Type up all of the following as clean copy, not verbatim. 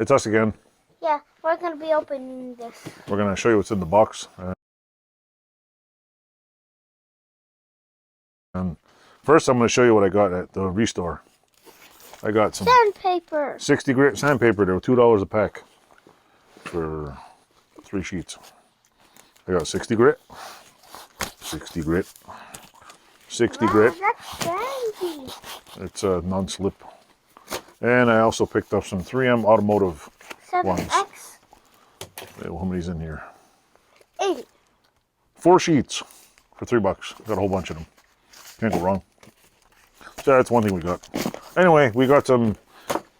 it's us again. Yeah, we're going to be opening this. We're going to show you what's in the box. And first, I'm going to show you what I got at the Restore. I got some sandpaper. 60 grit sandpaper. They were $2 a pack for 3 sheets. I got 60 grit, 60 grit, 60 grit. That's fancy. It's a non-slip. And I also picked up some 3M automotive 7X. ones. How many's in here? 80. 4 sheets for $3. Got a whole bunch of them. Can't go wrong. So that's one thing we got. Anyway, we got some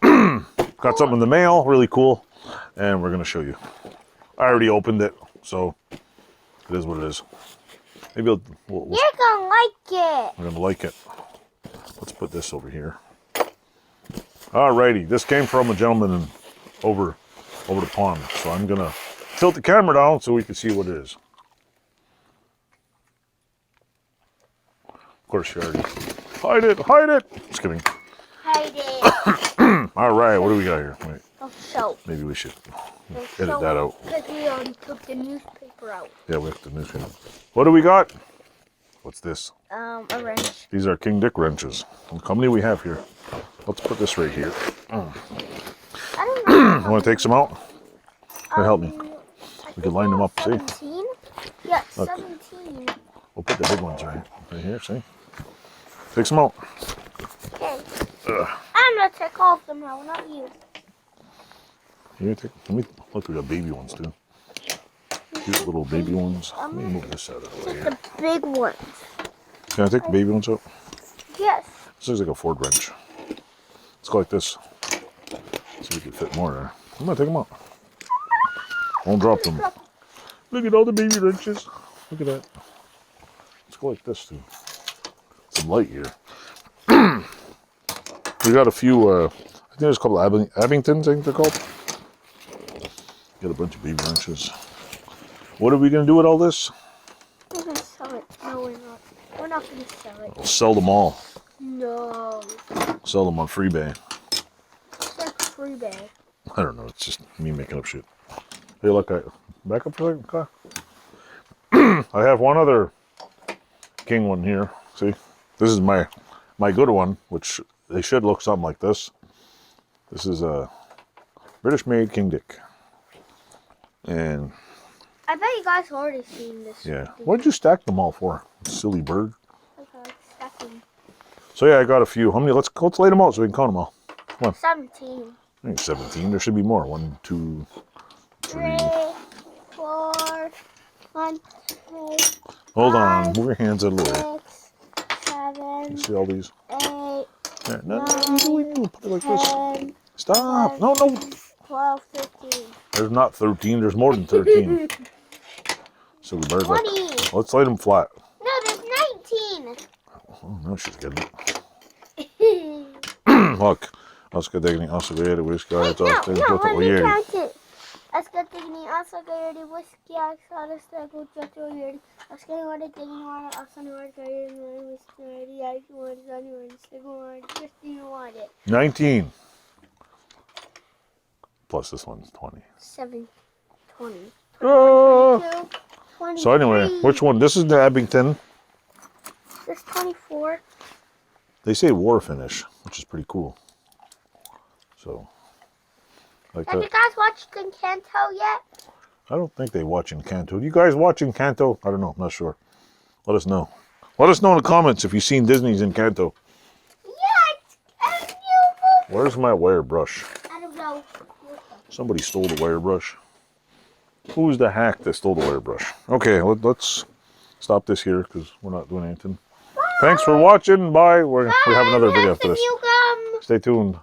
got something in the mail, really cool, and we're gonna show you. I already opened it, so it is what it is. Maybe we'll You're gonna like it. we're gonna like it. Let's put this over here. Alrighty, this came from a gentleman over the pond, so I'm gonna tilt the camera down so we can see what it is. Of course, you already hide it, hide it. Just kidding. Hide it. All right, what do we got here? Wait, So, maybe we should edit that out. because we already took the newspaper out. Yeah, we have to newspaper. What do we got? What's this? A wrench. These are King Dick wrenches. How many we have here? Let's put this right here. I don't know. You want to take some out? Can help me? We can line them up. 17? See? Yeah, Look. 17. We'll put the big ones right here. See? Take some out. Okay. I'm gonna take all of them out, not you. Here, let me look. We got baby ones too. Cute little baby ones. Let me move this out of the way. Take the big ones. Can I take the baby ones out? Yes. This looks like a Ford wrench. Let's go like this. So we can fit more there. I'm gonna take them out. Won't drop them. Look at all the baby wrenches. Look at that. Let's go like this too. Some light here. We got a few, I think there's a couple of Abingtons, I think they're called. Got a bunch of baby wrenches. What are we going to do with all this? We're going to sell it. No, we're not. We're not going to sell it. We'll sell them all. No. Sell them on Freebay. That's free bag. I don't know, it's just me making up shit. Hey, look, back up for a second, okay. I have one other King one here. See? This is my good one, which they should look something like this. This is a British-made King Dick. And I bet you guys have already seen this. yeah, what'd you stack them all for? Silly bird. Okay, stacking. So yeah, I got a few. How many? Let's lay them out so we can count them all. Come on. 17. I think 17. There should be more. 1, 2, 3. 4, 1, 2, Hold on. Move your hands out of the way. 6, 7, You see all these? 8, Yeah, no, put it like this. 10, Stop. No, no. 12, 13. There's not 13. There's more than 13. Silly bird. 20. Let's lay them flat. No, there's 19. Oh, no, she's getting it. Look. Jag ska degning asserverade whisky. Wait, no, let me count it. Jag ska degning asserverade whisky. Jag ska det steg och jag Jag ska göra det degning och jag ska göra det whisky. Jag ska göra det just you want it. 19. Plus this one's 20. 7, 20. Oh! 22, So anyway, which one? This is the Abington. This is 24. They say war finish, which is pretty cool. So, like Have that. you guys watched Encanto yet? I don't think they watch Encanto. Do you guys watch Encanto? I don't know. I'm not sure. Let us know. Let us know in the comments if you've seen Disney's Encanto. Yeah, it's new. Where's my wire brush? I don't know. Somebody stole the wire brush. Who's the hack that stole the wire brush? Okay, let's stop this here because we're not doing anything. Bye. Thanks for watching. Bye. We have another video after this. Stay tuned.